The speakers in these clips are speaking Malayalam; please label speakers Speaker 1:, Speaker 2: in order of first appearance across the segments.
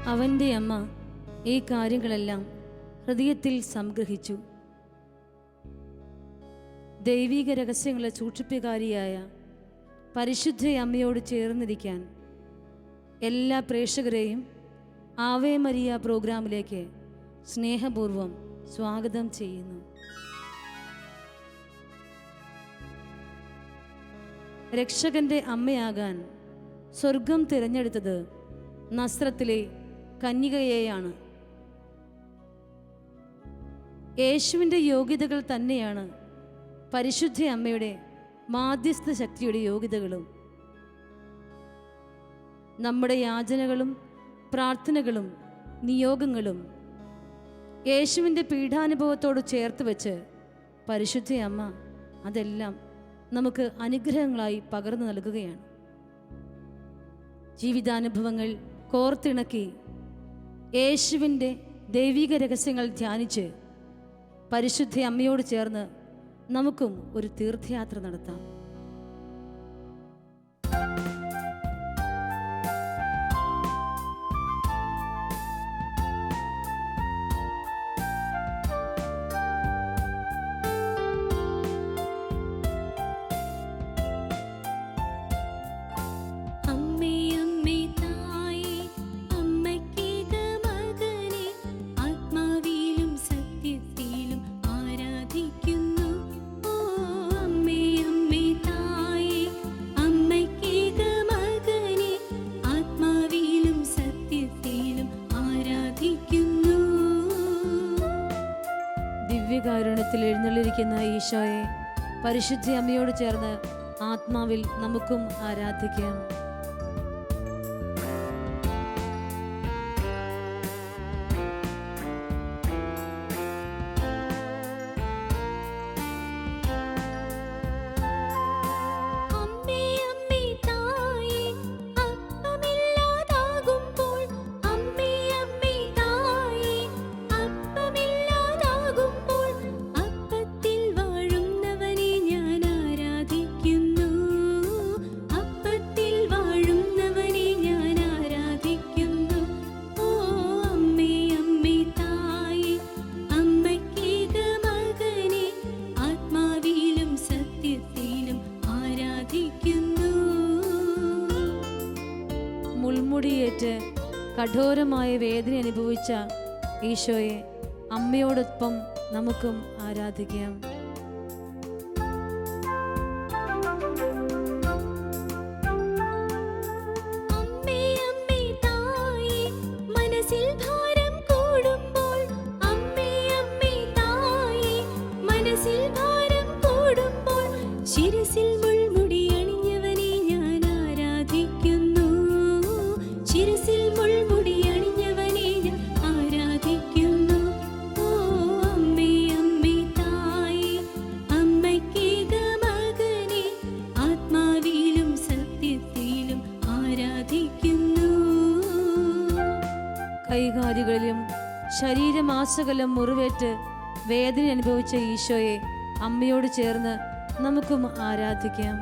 Speaker 1: അവൻ്റെ അമ്മ ഈ കാര്യങ്ങളെല്ലാം ഹൃദയത്തിൽ സംഗ്രഹിച്ചു. ദൈവിക രഹസ്യങ്ങളെ സൂക്ഷിപ്പുകാരിയായ പരിശുദ്ധ അമ്മയോട് ചേർന്നിരിക്കാൻ എല്ലാ പ്രേക്ഷകരെയും ആവേ മരിയ പ്രോഗ്രാമിലേക്ക് സ്നേഹപൂർവം സ്വാഗതം ചെയ്യുന്നു. രക്ഷകന്റെ അമ്മയാകാൻ സ്വർഗം തിരഞ്ഞെടുത്തത് നസ്രത്തിലെ കന്യകയെയാണ്. യേശുവിൻ്റെ യോഗ്യതകൾ തന്നെയാണ് പരിശുദ്ധ അമ്മയുടെ മാധ്യസ്ഥ ശക്തിയുടെ യോഗ്യതകളും. നമ്മുടെ യാചനകളും പ്രാർത്ഥനകളും നിയോഗങ്ങളും യേശുവിൻ്റെ പീഡാനുഭവത്തോട് ചേർത്ത് വെച്ച് പരിശുദ്ധ അമ്മ അതെല്ലാം നമുക്ക് അനുഗ്രഹങ്ങളായി പകർന്നു നൽകുകയാണ്. ജീവിതാനുഭവങ്ങൾ കോർത്തിണക്കി യേശുവിൻ്റെ ദൈവിക രഹസ്യങ്ങൾ ധ്യാനിച്ച് പരിശുദ്ധ അമ്മയോട് ചേർന്ന് നമുക്കും ഒരു തീർത്ഥയാത്ര നടത്താം. ദിവ്യകാരുണ്യത്തിൽ എഴുന്നള്ളിരിക്കുന്ന ഈശോയെ പരിശുദ്ധ അമ്മയോട് ചേർന്ന് ആത്മാവിൽ നമുക്കും ആരാധിക്കാം. മുൾമുടിയേറ്റ് കഠോരമായ വേദന അനുഭവിച്ച ഈശോയെ അമ്മയോടൊപ്പം നമുക്കും ആരാധിക്കാം. കൈകാലുകളിലും ശരീരമാസകലം മുറിവേറ്റ് വേദന അനുഭവിച്ച ഈശോയെ അമ്മയോട് ചേർന്ന് നമുക്കും ആരാധിക്കാം.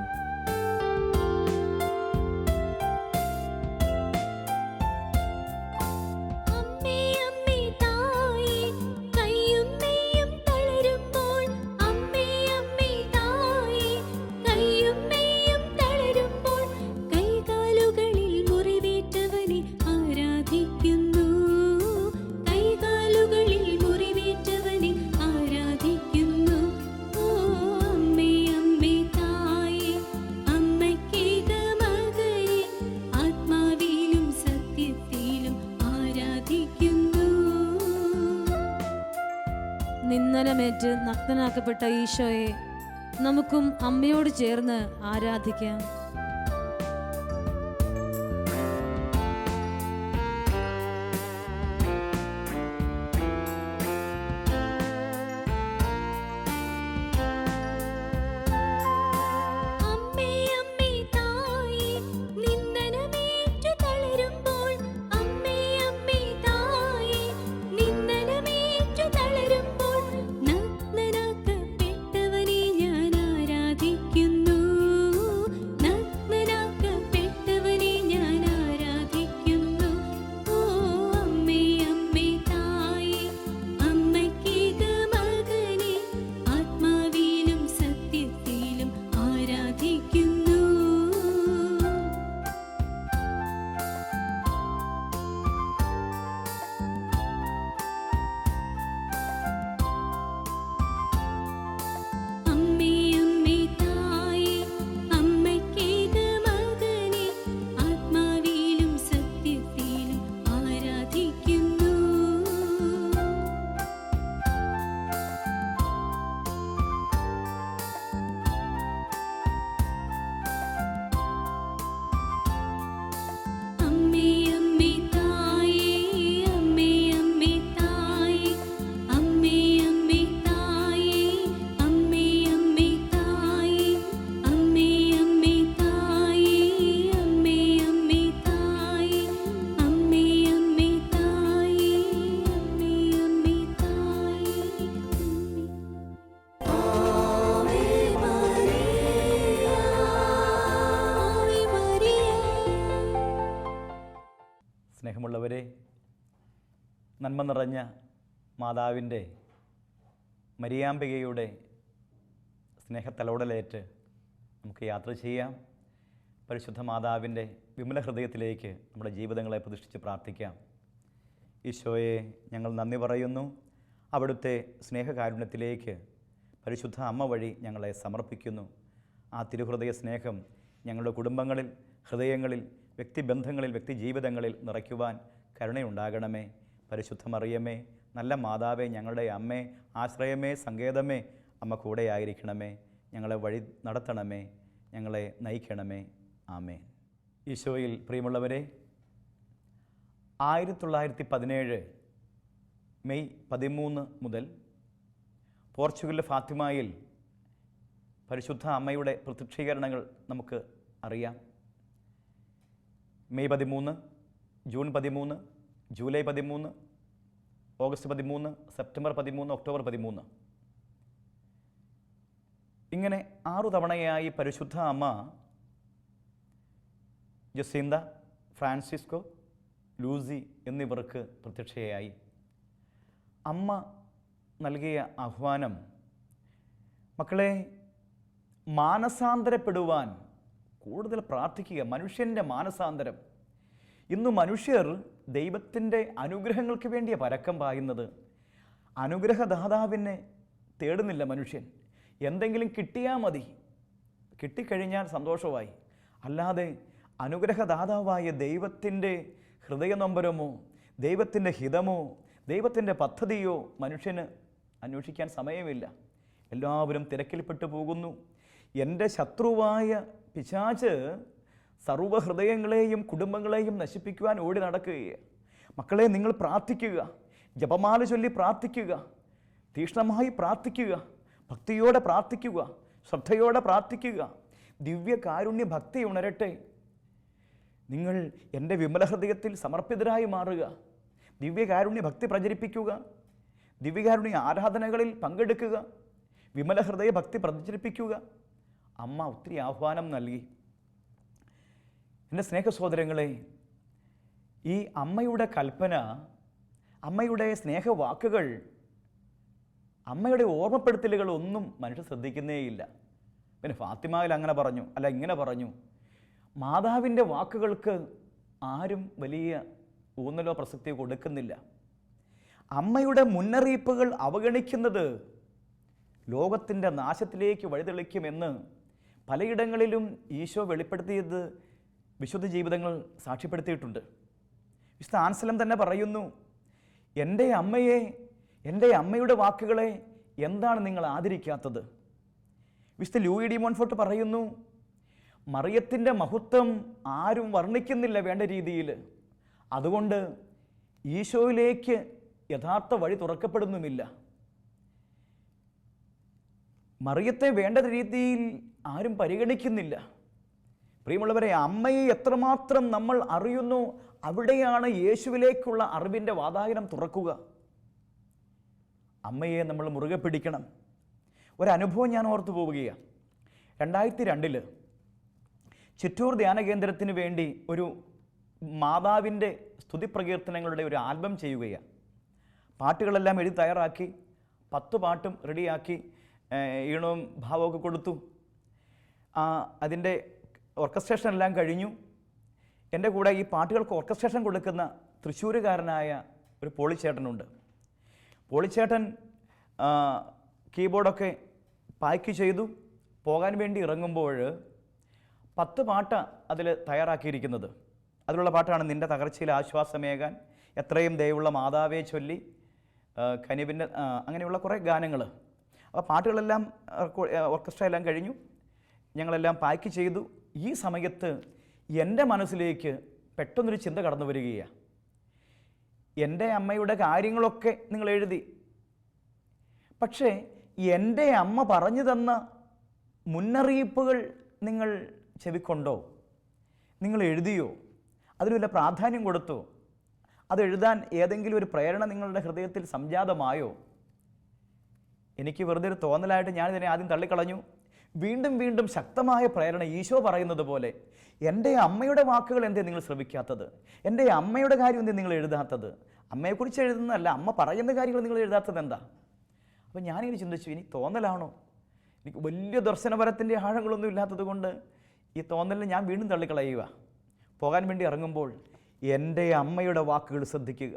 Speaker 1: നിന്ദനമേറ്റ് നഗ്നനാക്കപ്പെട്ട ഈശോയെ നമുക്കും അമ്മയോട് ചേർന്ന് ആരാധിക്കാം.
Speaker 2: നന്മ നിറഞ്ഞ മാതാവിൻ്റെ മരിയാമ്പികയുടെ സ്നേഹത്തലോടലേറ്റ് നമുക്ക് യാത്ര ചെയ്യാം. പരിശുദ്ധ മാതാവിൻ്റെ വിമല ഹൃദയത്തിലേക്ക് നമ്മുടെ ജീവിതങ്ങളെ പ്രതിഷ്ഠിച്ച് പ്രാർത്ഥിക്കാം. ഈശോയെ, ഞങ്ങൾ നന്ദി പറയുന്നു. അവിടുത്തെ സ്നേഹകാരുണ്യത്തിലേക്ക് പരിശുദ്ധ അമ്മ വഴി ഞങ്ങളെ സമർപ്പിക്കുന്നു. ആ തിരുഹൃദയ സ്നേഹം ഞങ്ങളുടെ കുടുംബങ്ങളിൽ, ഹൃദയങ്ങളിൽ, വ്യക്തിബന്ധങ്ങളിൽ, വ്യക്തിജീവിതങ്ങളിൽ നിറയ്ക്കുവാൻ കരുണയുണ്ടാകണമേ. പരിശുദ്ധ മറിയമേ, നല്ല മാതാവേ, ഞങ്ങളുടെ അമ്മേ, ആശ്രയമേ, സങ്കേതമേ, അമ്മ കൂടെയായിരിക്കണമേ. ഞങ്ങളെ വഴി നടത്തണമേ, ഞങ്ങളെ നയിക്കണമേ. ആമേൻ. ഈശോയിൽ പ്രിയമുള്ളവരെ, 1917 മെയ് 13 മുതൽ പോർച്ചുഗലിലെ ഫാത്തിമയിൽ പരിശുദ്ധ അമ്മയുടെ പ്രത്യക്ഷീകരണങ്ങൾ നമുക്ക് അറിയാം. May 13, June 13, July 13, August 13, September 13, October 13. ഇങ്ങനെ 6 തവണയായി പരിശുദ്ധ അമ്മ ജസീന്ത, ഫ്രാൻസിസ്കോ, ലൂസി എന്നിവർക്ക് പ്രത്യക്ഷയായി. അമ്മ നൽകിയ ആഹ്വാനം, മക്കളെ, മാനസാന്തരപ്പെടുവാൻ കൂടുതൽ പ്രാർത്ഥിക്കുക. മനുഷ്യൻ്റെ മാനസാന്തരം. ഇന്ന് മനുഷ്യർ ദൈവത്തിൻ്റെ അനുഗ്രഹങ്ങൾക്ക് വേണ്ടിയാണ് പരക്കം പായുന്നത്. അനുഗ്രഹദാതാവിനെ തേടുന്നില്ല മനുഷ്യൻ. എന്തെങ്കിലും കിട്ടിയാൽ മതി, കിട്ടിക്കഴിഞ്ഞാൽ സന്തോഷമായി. അല്ലാതെ അനുഗ്രഹദാതാവായ ദൈവത്തിൻ്റെ ഹൃദയനൊമ്പരമോ, ദൈവത്തിൻ്റെ ഹിതമോ, ദൈവത്തിൻ്റെ പദ്ധതിയോ മനുഷ്യന് അന്വേഷിക്കാൻ സമയമില്ല. എല്ലാവരും തിരക്കിൽപ്പെട്ടു പോകുന്നു. എൻ്റെ ശത്രുവായ പിശാച് സർവ്വഹൃദയങ്ങളെയും കുടുംബങ്ങളെയും നശിപ്പിക്കുവാൻ ഓടി നടക്കുകയാണ്. മക്കളെ, നിങ്ങൾ പ്രാർത്ഥിക്കുക, ജപമാല ചൊല്ലി പ്രാർത്ഥിക്കുക, തീക്ഷ്ണമായി പ്രാർത്ഥിക്കുക, ഭക്തിയോടെ പ്രാർത്ഥിക്കുക, ശ്രദ്ധയോടെ പ്രാർത്ഥിക്കുക. ദിവ്യകാരുണ്യ ഭക്തി ഉണരട്ടെ. നിങ്ങൾ എൻ്റെ വിമല ഹൃദയത്തിൽ സമർപ്പിതരായി മാറുക. ദിവ്യകാരുണ്യ ഭക്തി പ്രചരിപ്പിക്കുക, ദിവ്യകാരുണ്യ ആരാധനകളിൽ പങ്കെടുക്കുക, വിമല ഹൃദയ ഭക്തി പ്രചരിപ്പിക്കുക. അമ്മ ഒത്തിരി ആഹ്വാനം നൽകി. എൻ്റെ സ്നേഹസഹോദരങ്ങളെ, ഈ അമ്മയുടെ കൽപ്പന, അമ്മയുടെ സ്നേഹവാക്കുകൾ, അമ്മയുടെ ഓർമ്മപ്പെടുത്തലുകൾ ഒന്നും മനുഷ്യർ ശ്രദ്ധിക്കുന്നേയില്ല. പിന്നെ ഫാത്തിമയിൽ അങ്ങനെ പറഞ്ഞു, അല്ല ഇങ്ങനെ പറഞ്ഞു. മാതാവിൻ്റെ വാക്കുകൾക്ക് ആരും വലിയ ഊന്നലോ പ്രസക്തിയോ കൊടുക്കുന്നില്ല. അമ്മയുടെ മുന്നറിയിപ്പുകൾ അവഗണിക്കുന്നത് ലോകത്തിൻ്റെ നാശത്തിലേക്ക് വഴിതെളിക്കുമെന്ന് പലയിടങ്ങളിലും ഈശോ വെളിപ്പെടുത്തിയത് വിശുദ്ധ ജീവിതങ്ങൾ സാക്ഷ്യപ്പെടുത്തിയിട്ടുണ്ട്. വിശുദ്ധ ആൻസലം തന്നെ പറയുന്നു, എൻ്റെ അമ്മയെ, എൻ്റെ അമ്മയുടെ വാക്കുകളെ എന്താണ് നിങ്ങൾ ആദരിക്കാത്തത്? വിശുദ്ധ ലൂയി ഡി മോൺഫോർട്ട് പറയുന്നു, മറിയത്തിൻ്റെ മഹത്വം ആരും വർണ്ണിക്കുന്നില്ല വേണ്ട രീതിയിൽ. അതുകൊണ്ട് ഈശോയിലേക്ക് യഥാർത്ഥ വഴി തുറക്കപ്പെടുന്നുമില്ല. മറിയത്തെ വേണ്ട രീതിയിൽ ആരും പരിഗണിക്കുന്നില്ല. പ്രിയമുള്ളവരെ, അമ്മയെ എത്രമാത്രം നമ്മൾ അറിയുന്നു, അവിടെയാണ് യേശുവിലേക്കുള്ള അറിവിൻ്റെ വാതായനം തുറക്കുക. അമ്മയെ നമ്മൾ മുറുകെ പിടിക്കണം. ഒരനുഭവം ഞാൻ ഓർത്തു പോവുകയാണ്. 2002 ചിറ്റൂർ ധ്യാന കേന്ദ്രത്തിന് വേണ്ടി ഒരു മാതാവിൻ്റെ സ്തുതി പ്രകീർത്തനങ്ങളുടെ ഒരു ആൽബം ചെയ്യുകയാണ്. പാട്ടുകളെല്ലാം എഴുതി തയ്യാറാക്കി, 10 പാട്ടും റെഡിയാക്കി, ഈണവും ഭാവമൊക്കെ കൊടുത്തു. അതിൻ്റെ ഓർക്കസ്ട്രേഷൻ എല്ലാം കഴിഞ്ഞു. എൻ്റെ കൂടെ ഈ പാട്ടുകൾക്ക് ഓർക്കസ്ട്രേഷൻ കൊടുക്കുന്ന തൃശ്ശൂരുകാരനായ ഒരു പോളിച്ചേട്ടനുണ്ട്. പോളിച്ചേട്ടൻ കീബോർഡൊക്കെ പായ്ക്ക് ചെയ്തു. പോകാൻ വേണ്ടി ഇറങ്ങുമ്പോൾ 10 പാട്ട് അതിൽ തയ്യാറാക്കിയിരിക്കുന്നത്. അതിലുള്ള പാട്ടാണ് നിൻ്റെ തകർച്ചയിൽ ആശ്വാസമേകാൻ, എത്രയും ദയവുള്ള മാതാവേ ചൊല്ലി, കനിവിൻ്റെ, അങ്ങനെയുള്ള കുറേ ഗാനങ്ങൾ. അപ്പോൾ പാട്ടുകളെല്ലാം ഓർക്കസ്ട്ര എല്ലാം കഴിഞ്ഞു, ഞങ്ങളെല്ലാം പായ്ക്ക് ചെയ്തു. ഈ സമയത്ത് എൻ്റെ മനസ്സിലേക്ക് പെട്ടെന്നൊരു ചിന്ത കടന്നു വരികയാണ്. എൻ്റെ അമ്മയുടെ കാര്യങ്ങളൊക്കെ നിങ്ങൾ എഴുതി, പക്ഷേ എൻ്റെ അമ്മ പറഞ്ഞു തന്ന മുന്നറിയിപ്പുകൾ നിങ്ങൾ ചെവിക്കൊണ്ടോ? നിങ്ങൾ എഴുതിയോ? അതിന് വല്ല പ്രാധാന്യം കൊടുത്തോ? അത് എഴുതാൻ ഏതെങ്കിലും ഒരു പ്രേരണ നിങ്ങളുടെ ഹൃദയത്തിൽ സംജാതമായോ? എനിക്ക് വെറുതെ ഒരു തോന്നലായിട്ട് ഞാൻ ഇതിനെ ആദ്യം തള്ളിക്കളഞ്ഞു. വീണ്ടും വീണ്ടും ശക്തമായ പ്രേരണ. ഈശോ പറയുന്നത് പോലെ, എൻ്റെ അമ്മയുടെ വാക്കുകൾ എന്തേ നിങ്ങൾ ശ്രമിക്കാത്തത്? എൻ്റെ അമ്മയുടെ കാര്യം എന്തേ നിങ്ങൾ എഴുതാത്തത്? അമ്മയെക്കുറിച്ച് എഴുതുന്നതല്ല, അമ്മ പറയുന്ന കാര്യങ്ങൾ നിങ്ങൾ എഴുതാത്തത് എന്താ? അപ്പോൾ ഞാനിങ്ങനെ ചിന്തിച്ചു, ഇനി തോന്നലാണോ? എനിക്ക് വലിയ ദർശനപരത്തിൻ്റെ ആഴങ്ങളൊന്നും ഇല്ലാത്തത് കൊണ്ട് ഈ തോന്നലിനെ ഞാൻ വീണ്ടും തള്ളിക്കളയുക. പോകാൻ വേണ്ടി ഇറങ്ങുമ്പോൾ എൻ്റെ അമ്മയുടെ വാക്കുകൾ ശ്രദ്ധിക്കുക,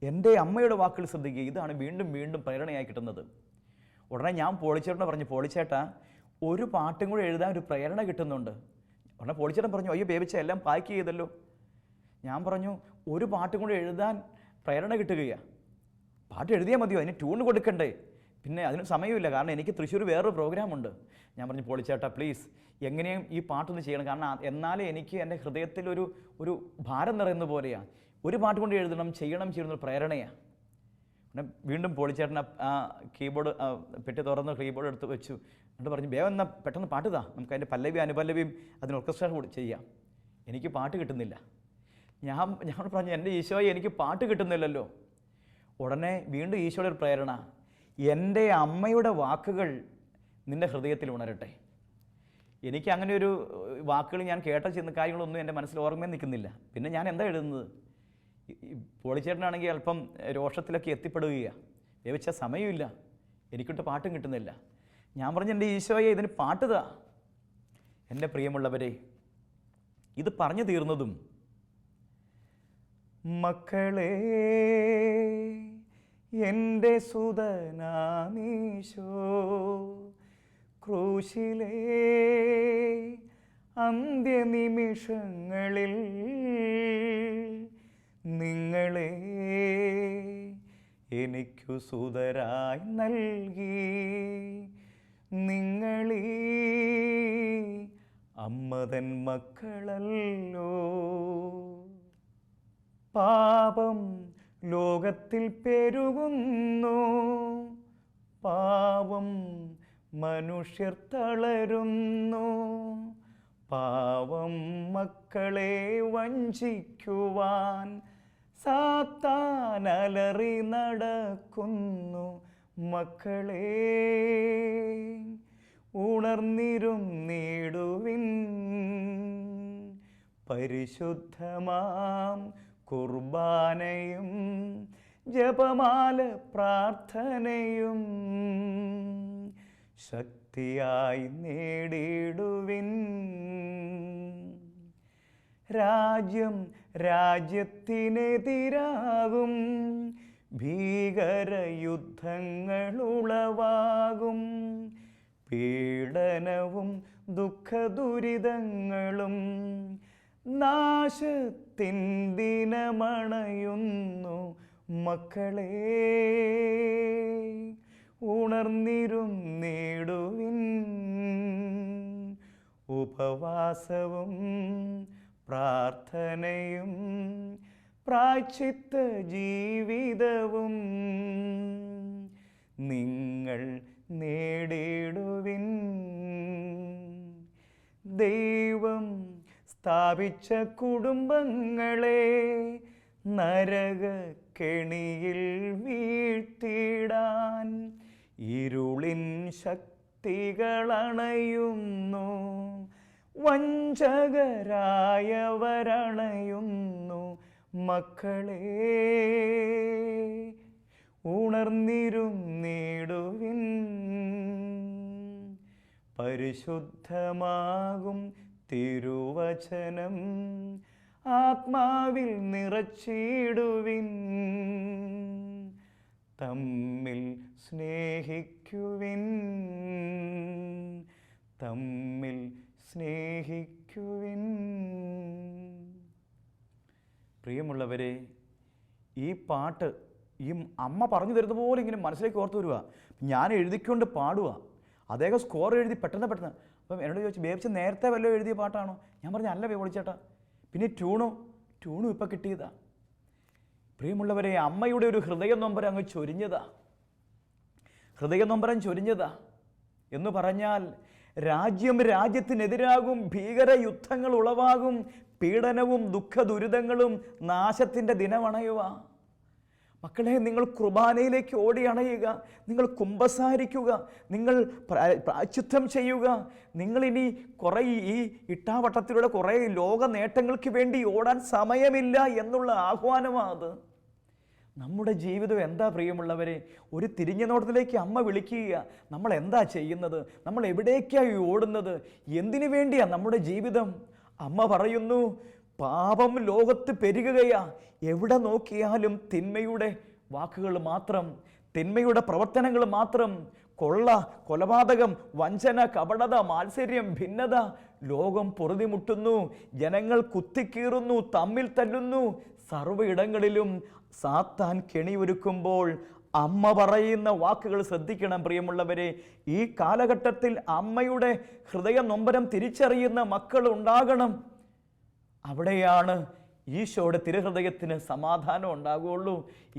Speaker 2: എൻ്റെ അമ്മയുടെ വാക്കുകൾ ശ്രദ്ധിക്കുക. ഇതാണ് വീണ്ടും വീണ്ടും പ്രേരണയായി കിട്ടുന്നത്. ഉടനെ ഞാൻ പോളിച്ചേട്ടനെ പറഞ്ഞു, പോളിച്ചേട്ടാ ഒരു പാട്ടും കൂടെ എഴുതാൻ ഒരു പ്രേരണ കിട്ടുന്നുണ്ട്. ഉടനെ പോളിച്ചേട്ടൻ പറഞ്ഞു, അയ്യോ ബേബിച്ച എല്ലാം പാക്ക് ചെയ്തല്ലോ. ഞാൻ പറഞ്ഞു, ഒരു പാട്ടും കൂടെ എഴുതാൻ പ്രേരണ കിട്ടുകയാണ്. പാട്ട് എഴുതിയാൽ മതിയോ? അതിന് ട്യൂൺ കൊടുക്കണ്ടേ? പിന്നെ അതിന് സമയമില്ല, കാരണം എനിക്ക് തൃശ്ശൂർ വേറൊരു പ്രോഗ്രാമുണ്ട്. ഞാൻ പറഞ്ഞു, പോളിച്ചേട്ടാ പ്ലീസ് എങ്ങനെയും ഈ പാട്ടൊന്ന് ചെയ്യണം, കാരണം എന്നാലേ എനിക്ക് എൻ്റെ ഹൃദയത്തിൽ ഒരു ഭാരം നിറയുന്ന പോലെയാണ്. ഒരു പാട്ട് കൊണ്ട് എഴുതണം, ചെയ്യണം പ്രേരണയാണ്. പിന്നെ വീണ്ടും പോളിച്ചേട്ടൻ ആ കീബോർഡ് പെട്ടി തുറന്ന് കീബോർഡ് എടുത്ത് വെച്ചു. എന്നിട്ട് പറഞ്ഞു, വേഗം എന്നാൽ പെട്ടെന്ന് പാട്ട് താ, നമുക്ക് അതിൻ്റെ പല്ലവി അനുപല്ലവിയും അതിന് ഓർക്കസ്ട്ര കൂടി ചെയ്യാം. എനിക്ക് പാട്ട് കിട്ടുന്നില്ല. ഞാൻ പറഞ്ഞു, എൻ്റെ ഈശോയെ എനിക്ക് പാട്ട് കിട്ടുന്നില്ലല്ലോ. ഉടനെ വീണ്ടും ഈശോയുടെ ഒരു പ്രേരണ, എൻ്റെ അമ്മയുടെ വാക്കുകൾ നിൻ്റെ ഹൃദയത്തിൽ ഉണരട്ടെ. എനിക്ക് അങ്ങനെ ഒരു വാക്കുകൾ ഞാൻ കേട്ട ചെയ്യുന്ന കാര്യങ്ങളൊന്നും എൻ്റെ മനസ്സിൽ ഓർമ്മയിൽ നിൽക്കുന്നില്ല. പിന്നെ ഞാൻ എന്താ എഴുതുന്നത്? പോളിച്ചേട്ടനാണെങ്കിൽ അല്പം രോഷത്തിലൊക്കെ എത്തിപ്പെടുകയാണ്. വേവിച്ച സമയമില്ല, എനിക്കിട്ട് പാട്ടും കിട്ടുന്നില്ല. ഞാൻ പറഞ്ഞു, എൻ്റെ ഈശോയെ ഇതിന് പാട്ട് താ. എൻ്റെ പ്രിയമുള്ളവരെ, ഇത് പറഞ്ഞു തീർന്നതും, മക്കളെ എൻ്റെ സുതനാമീശോ ക്രൂശിലെ അന്ത്യനിമിഷങ്ങളിൽ നിങ്ങളെ എനിക്കു സുതരായി നൽകി. നിങ്ങളീ അമ്മതൻ മക്കളല്ലോ. പാപം ലോകത്തിൽ പെരുകുന്നു, പാവം മനുഷ്യർ തളരുന്നു. പാവം മക്കളെ വഞ്ചിക്കുവാൻ സാത്താൻ അലറി നടക്കുന്നു. മക്കളെ ഉണർന്നിരുന്നിടുവിൻ, പരിശുദ്ധമാം കുർബാനയും ജപമാല പ്രാർത്ഥനയും ശക്തിയായി നേടിടുവിൻ. രാജ്യം രാജ്യത്തിനെതിരാകും, ഭീകരയുദ്ധങ്ങളുളവാകും. പീഡനവും ദുഃഖദുരിതങ്ങളും നാശത്തിൻ ദിനമണയുന്നു. മക്കളെ ഉണർന്നിരുന്നിടുവിൻ, ഉപവാസവും പ്രാർത്ഥനയും പ്രായശ്ചിത്ത ജീവിതവും നിങ്ങൾ നേടിടുവിൻ. ദൈവം സ്ഥാപിച്ച കുടുംബങ്ങളെ നരകക്കെണിയിൽ വീഴ്ത്തിടാൻ ഇരുളിൻ ശക്തികളണയുന്നു, വഞ്ചകരായവരണയുന്നു. മക്കളെ ഉണർന്നിരുന്നിടുവിൻ, പരിശുദ്ധമാകും തിരുവചനം ആത്മാവിൽ നിറച്ചിടുവിൻ. തമ്മിൽ സ്നേഹിക്കുവിൻ, തമ്മിൽ സ്നേഹിക്കുവിൻ. പ്രിയമുള്ളവരെ, ഈ പാട്ട് ഈ അമ്മ പറഞ്ഞു തരുന്ന പോലെ ഇങ്ങനെ മനസ്സിലേക്ക് ഓർത്ത് വരിക. ഞാൻ എഴുതിക്കൊണ്ട് പാടുക. അദ്ദേഹം സ്കോർ എഴുതി പെട്ടെന്ന്. അപ്പം എന്നോട് ചോദിച്ചു, ബേബിച്ച് നേരത്തെ വല്ലതും എഴുതിയ പാട്ടാണോ? ഞാൻ പറഞ്ഞു, അല്ല വിളിച്ചേട്ടാ. പിന്നെ ട്യൂണും ഇപ്പം കിട്ടിയതാ. പ്രിയമുള്ളവരെ, അമ്മയുടെ ഒരു ഹൃദയനൊമ്പരം അങ്ങ് ചൊരിഞ്ഞതാ. ഹൃദയനൊമ്പരം ചൊരിഞ്ഞതാ എന്ന് പറഞ്ഞാൽ, രാജ്യം രാജ്യത്തിനെതിരാകും, ഭീകര യുദ്ധങ്ങൾ ഉളവാകും, പീഡനവും ദുഃഖദുരിതങ്ങളും നാശത്തിൻ്റെ ദിനമണയുക. മക്കളെ, നിങ്ങൾ കുർബാനയിലേക്ക് ഓടി അണയുക, നിങ്ങൾ കുമ്പസാരിക്കുക, നിങ്ങൾ പ്രായശ്ചിത്തം ചെയ്യുക. നിങ്ങളിനി കുറേ ഈ ഇട്ടാവട്ടത്തിലൂടെ കുറേ ലോക നേട്ടങ്ങൾക്ക് വേണ്ടി ഓടാൻ സമയമില്ല എന്നുള്ള ആഹ്വാനമാണ് അത്. നമ്മുടെ ജീവിതം എന്താ പ്രിയമുള്ളവരെ? ഒരു തിരിഞ്ഞ നോട്ടത്തിലേക്ക് അമ്മ വിളിക്കുക. നമ്മൾ എന്താ ചെയ്യുന്നത്? നമ്മൾ എവിടേക്കായി ഓടുന്നത്? എന്തിനു വേണ്ടിയാ നമ്മുടെ ജീവിതം? അമ്മ പറയുന്നു, പാപം ലോകത്ത് പെരുകുകയാ. എവിടെ നോക്കിയാലും തിന്മയുടെ വാക്കുകൾ മാത്രം, തിന്മയുടെ പ്രവർത്തനങ്ങൾ മാത്രം. കൊള്ള, കൊലപാതകം, വഞ്ചന, കപടത, മാത്സര്യം, ഭിന്നത. ലോകം പൊറുതിമുട്ടുന്നു, ജനങ്ങൾ കുത്തിക്കീറുന്നു, തമ്മിൽ തല്ലുന്നു. സർവ്വയിടങ്ങളിലും സാത്താൻ കെണിയൊരുക്കുമ്പോൾ അമ്മ പറയുന്ന വാക്കുകൾ ശ്രദ്ധിക്കണം പ്രിയമുള്ളവരെ. ഈ കാലഘട്ടത്തിൽ അമ്മയുടെ ഹൃദയ നൊമ്പരം തിരിച്ചറിയുന്ന മക്കൾ ഉണ്ടാകണം. അവിടെയാണ് ഈശോയുടെ തിരുഹൃദയത്തിന് സമാധാനം ഉണ്ടാകുകയുള്ളൂ.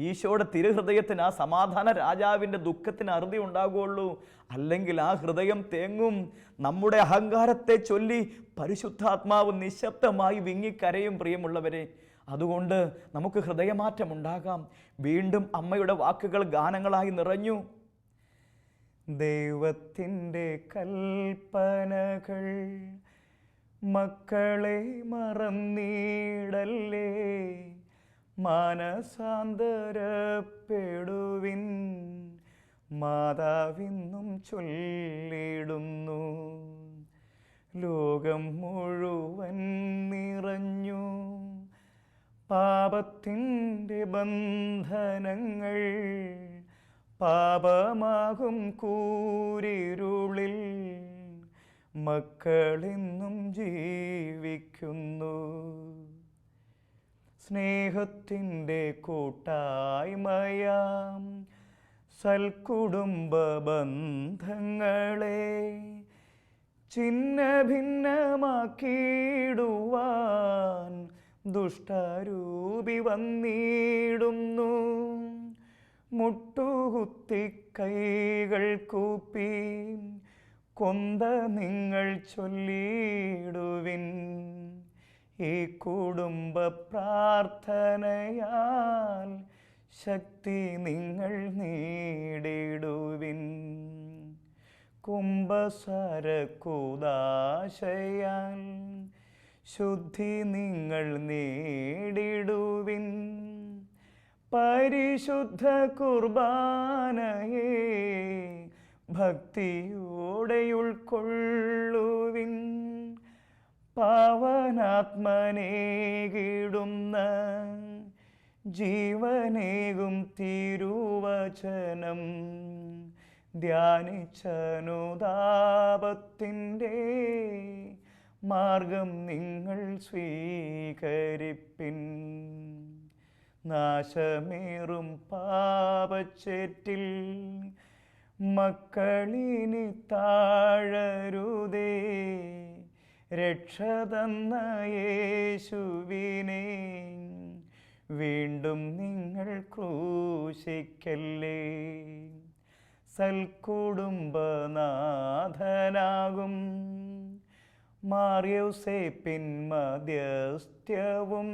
Speaker 2: ഈശോയുടെ തിരുഹൃദയത്തിന് ആ സമാധാന രാജാവിൻ്റെ ദുഃഖത്തിന് അറുതി ഉണ്ടാകുകയുള്ളൂ. അല്ലെങ്കിൽ ആ ഹൃദയം തേങ്ങും. നമ്മുടെ അഹങ്കാരത്തെ ചൊല്ലി പരിശുദ്ധാത്മാവ് നിശബ്ദമായി വിങ്ങിക്കരയും പ്രിയമുള്ളവരെ. അതുകൊണ്ട് നമുക്ക് ഹൃദയമാറ്റമുണ്ടാകാം. വീണ്ടും അമ്മയുടെ വാക്കുകൾ ഗാനങ്ങളായി നിറഞ്ഞു. ദൈവത്തിൻ്റെ കൽപ്പനകൾ മക്കളെ മറന്നീടല്ലേ, മാനസാന്തരപ്പെടുവിൻ, മാതാവിന്നും ചൊല്ലിടുന്നു. ലോകം മുഴുവൻ നിറഞ്ഞു പാപത്തിൻ്റെ ബന്ധനങ്ങൾ, പാപമാകും കൂരിരുളിൽ മക്കളെന്നും ജീവിക്കുന്നു. സ്നേഹത്തിൻ്റെ കൂട്ടായ്മയാം സൽക്കുടുംബ ബന്ധങ്ങളെ ചിന്ന ഭിന്നമാക്കിയിടുവാൻ ദുഷ്ടരൂപി വന്നിടുന്നു. മുട്ടുകുത്തി കൈകൾ കൂപ്പി കൊന്ത നിങ്ങൾ ചൊല്ലിടുവിൻ. ഈ കുടുംബ പ്രാർത്ഥനയാൽ ശക്തി നിങ്ങൾ നേടിടുവിൻ. കുംഭസാരകൂദാശയാൽ ശുദ്ധി നിങ്ങൾ നേടിടുവിൻ. പരിശുദ്ധ കുർബാനയെ ഭക്തിയോടെ ഉൾക്കൊള്ളുവിൻ. പാവനാത്മനേകിടുന്ന ജീവനേകും തിരുവചനം ധ്യാനിച്ചനുതാപത്തിൻ്റെ മാർഗം നിങ്ങൾ സ്വീകരിപ്പിൻ. നാശമേറും പാപച്ചേറ്റിൽ മക്കളിനി താഴരുതേ. രക്ഷ തന്ന യേശുവിനെ വീണ്ടും നിങ്ങൾ ക്രൂശിക്കല്ലേ. സൽക്കുടുംബനാഥനാകും മാർയൗസേപ്പിൻ മധ്യസ്ഥ്യവും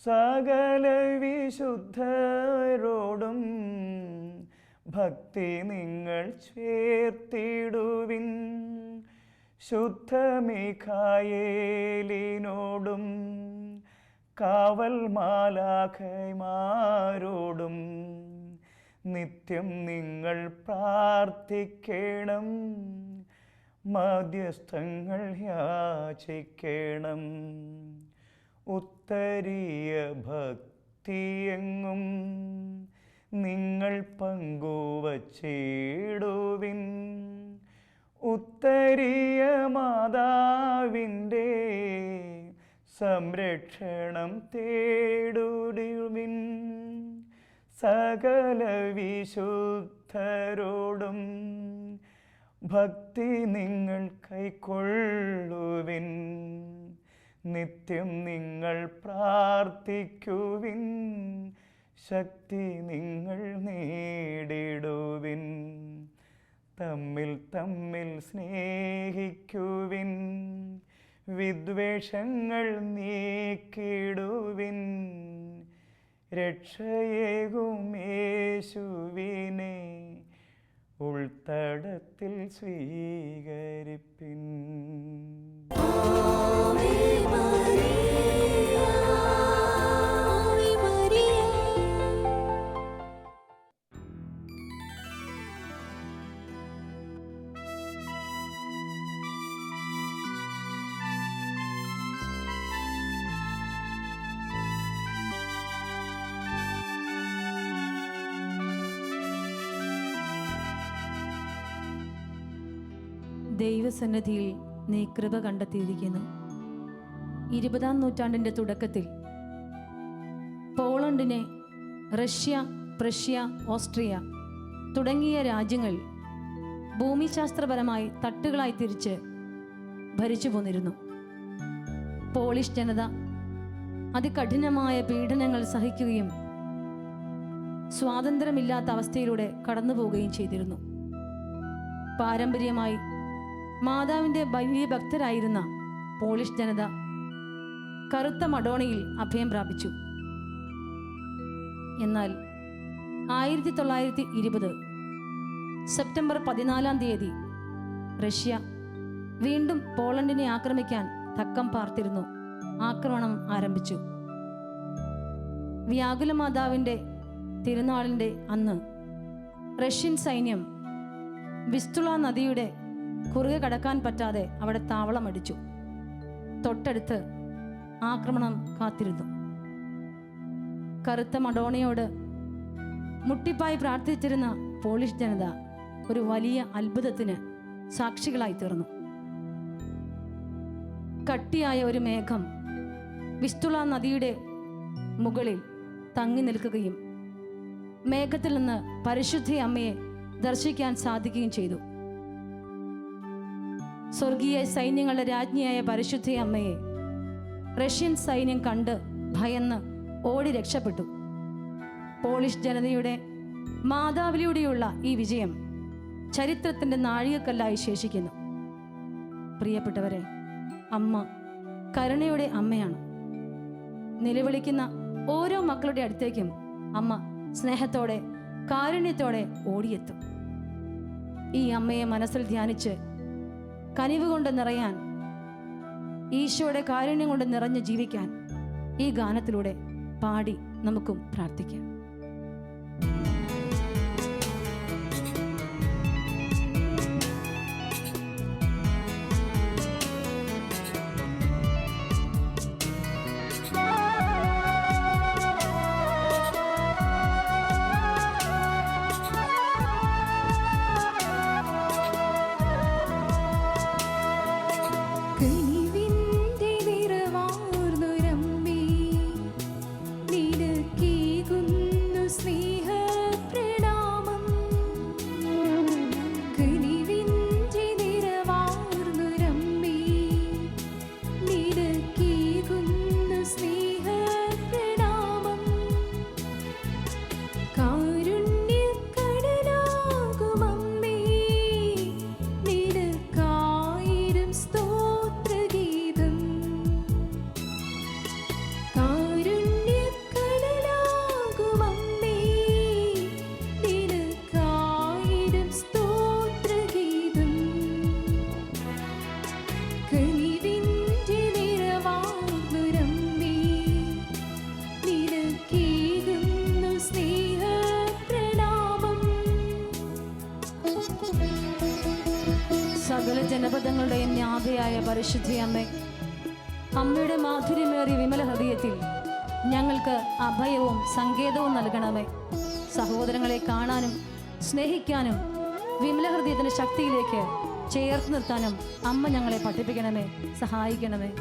Speaker 2: സകല വിശുദ്ധരോടും ഭക്തി നിങ്ങൾ ചേർത്തിടുവിൻ. ശുദ്ധ മിഖായേലിനോടും കാവൽ മാലാഖമാരോടും നിത്യം നിങ്ങൾ പ്രാർത്ഥിക്കണം. മധ്യസ്ഥങ്ങൾ യാചിക്കണം. ഉത്തരീയ ഭക്തിയെങ്ങും നിങ്ങൾ പങ്കുവച്ചിടുവിൻ. ഉത്തരീയ മാതാവിൻ്റെ സംരക്ഷണം തേടുവിൻ. സകല വിശുദ്ധരോടും ഭക്തി നിങ്ങൾ കൈക്കൊള്ളുവിൻ. നിത്യം നിങ്ങൾ പ്രാർത്ഥിക്കുവിൻ. ശക്തി നിങ്ങൾ നേടിടുവിൻ. തമ്മിൽ തമ്മിൽ സ്നേഹിക്കുവിൻ. വിദ്വേഷങ്ങൾ നീക്കിടുവിൻ. രക്ഷയേകും യേശുവിനെ ഉൾത്തടത്തിൽ സ്വീകരിപ്പിൻ.
Speaker 1: ദൈവസന്നിധിയിൽ നീ കൃപ കണ്ടെത്തിയിരിക്കുന്നു. 20-ാം നൂറ്റാണ്ടിൻ്റെ തുടക്കത്തിൽ പോളണ്ടിനെ റഷ്യ, പ്രഷ്യ, ഓസ്ട്രിയ തുടങ്ങിയ രാജ്യങ്ങൾ ഭൂമിശാസ്ത്രപരമായി തട്ടുകളായി തിരിച്ച് ഭരിച്ചു പോന്നിരുന്നു. പോളിഷ് ജനത അതികഠിനമായ പീഡനങ്ങൾ സഹിക്കുകയും സ്വാതന്ത്ര്യമില്ലാത്ത അവസ്ഥയിലൂടെ കടന്നു പോവുകയും ചെയ്തിരുന്നു. പാരമ്പര്യമായി മാതാവിൻ്റെ വലിയ ഭക്തരായിരുന്ന പോളിഷ് ജനത കറുത്ത മഡോണയിൽ അഭയം പ്രാപിച്ചു. എന്നാൽ 1920 സെപ്റ്റംബർ 14-ാം തീയതി റഷ്യ വീണ്ടും പോളണ്ടിനെ ആക്രമിക്കാൻ തക്കം പാർത്തിരുന്നു. ആക്രമണം ആരംഭിച്ചു. വ്യാകുലമാതാവിൻ്റെ തിരുനാളിൻ്റെ അന്ന് റഷ്യൻ സൈന്യം വിസ്തുള നദിയുടെ കുറുകെ കടക്കാൻ പറ്റാതെ അവിടെ താവളമടിച്ചു. തൊട്ടടുത്ത് ആക്രമണം കാത്തിരുന്നു. കറുത്ത മഡോണയോട് മുട്ടിപ്പായി പ്രാർത്ഥിച്ചിരുന്ന പോളിഷ് ജനത ഒരു വലിയ അത്ഭുതത്തിന് സാക്ഷികളായി തീർന്നു. കട്ടിയായ ഒരു മേഘം വിസ്തുള നദിയുടെ മുകളിൽ തങ്ങി നിൽക്കുകയും മേഘത്തിൽ നിന്ന് പരിശുദ്ധ അമ്മയെ ദർശിക്കാൻ സാധിക്കുകയും ചെയ്തു. സ്വർഗീയ സൈന്യങ്ങളുടെ രാജ്ഞിയായ പരിശുദ്ധ അമ്മയെ റഷ്യൻ സൈന്യം കണ്ട് ഭയന്ന് ഓടി രക്ഷപ്പെട്ടു. പോളിഷ് ജനതയുടെ മാതാവിലൂടെയുള്ള ഈ വിജയം ചരിത്രത്തിൻ്റെ നാഴികക്കല്ലായി ശേഷിക്കുന്നു. പ്രിയപ്പെട്ടവരെ, അമ്മ കരുണയുടെ അമ്മയാണ്. നിലവിളിക്കുന്ന ഓരോ മക്കളുടെ അടുത്തേക്കും അമ്മ സ്നേഹത്തോടെ, കാരുണ്യത്തോടെ ഓടിയെത്തും. ഈ അമ്മയെ മനസ്സിൽ ധ്യാനിച്ച് കനിവ് കൊണ്ട് നിറയാൻ, ഈശോയുടെ കാരുണ്യം കൊണ്ട് നിറഞ്ഞ് ജീവിക്കാൻ ഈ ഗാനത്തിലൂടെ പാടി നമുക്കും പ്രാർത്ഥിക്കാം. സകല ജനപദങ്ങളുടെയും ന്യാതയായ പരിശുദ്ധ അമ്മേ, അമ്മയുടെ മാധുര്യമേറിയ വിമല ഹൃദയത്തിൽ ഞങ്ങൾക്ക് അഭയവും സങ്കേതവും നൽകണമേ. സഹോദരങ്ങളെ കാണാനും സ്നേഹിക്കാനും വിമല ഹൃദയത്തിന്റെ ശക്തിയിലേക്ക് ചേർത്ത് നിർത്താനും അമ്മ ഞങ്ങളെ പഠിപ്പിക്കണമേ, സഹായിക്കണമേ.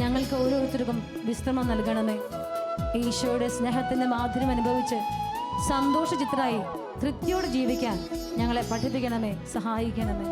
Speaker 1: ഞങ്ങൾക്ക് ഓരോരുത്തർക്കും വിശ്രമം നൽകണമേ. ഈശോയുടെ സ്നേഹത്തിൻ്റെ മാധുര്യം അനുഭവിച്ച് സന്തോഷചിത്തരായി തൃപ്തിയോടെ ജീവിക്കാൻ ഞങ്ങളെ പഠിപ്പിക്കണമേ, സഹായിക്കണമേ.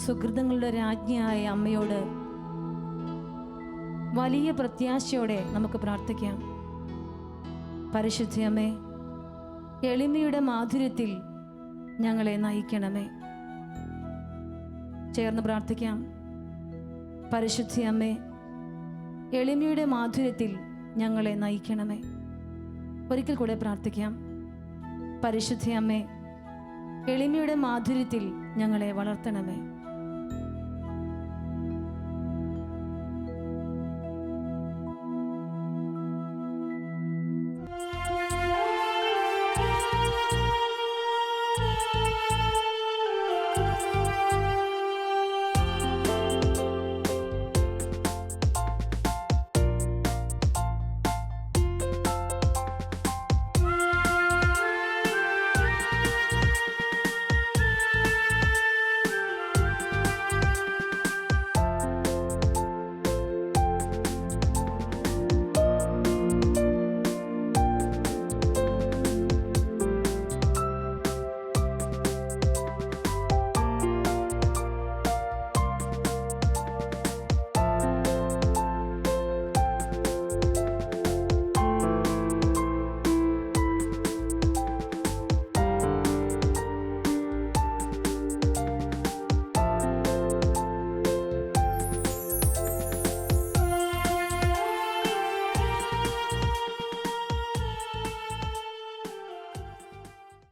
Speaker 1: സുഹൃതങ്ങളുടെ രാജ്ഞിയായ അമ്മയോട് വലിയ പ്രത്യാശയോടെ നമുക്ക് പ്രാർത്ഥിക്കാം. പരിശുദ്ധയമ്മേ, എളിമയുടെ മാധുര്യത്തിൽ ഞങ്ങളെ നയിക്കണമേ. ചേർന്ന് പ്രാർത്ഥിക്കാം. പരിശുദ്ധയമ്മേ, എളിമയുടെ മാധുര്യത്തിൽ ഞങ്ങളെ നയിക്കണമേ. ഒരിക്കൽ കൂടെ പ്രാർത്ഥിക്കാം. പരിശുദ്ധയമ്മേ, എളിമയുടെ മാധുര്യത്തിൽ ഞങ്ങളെ വളർത്തണമേ.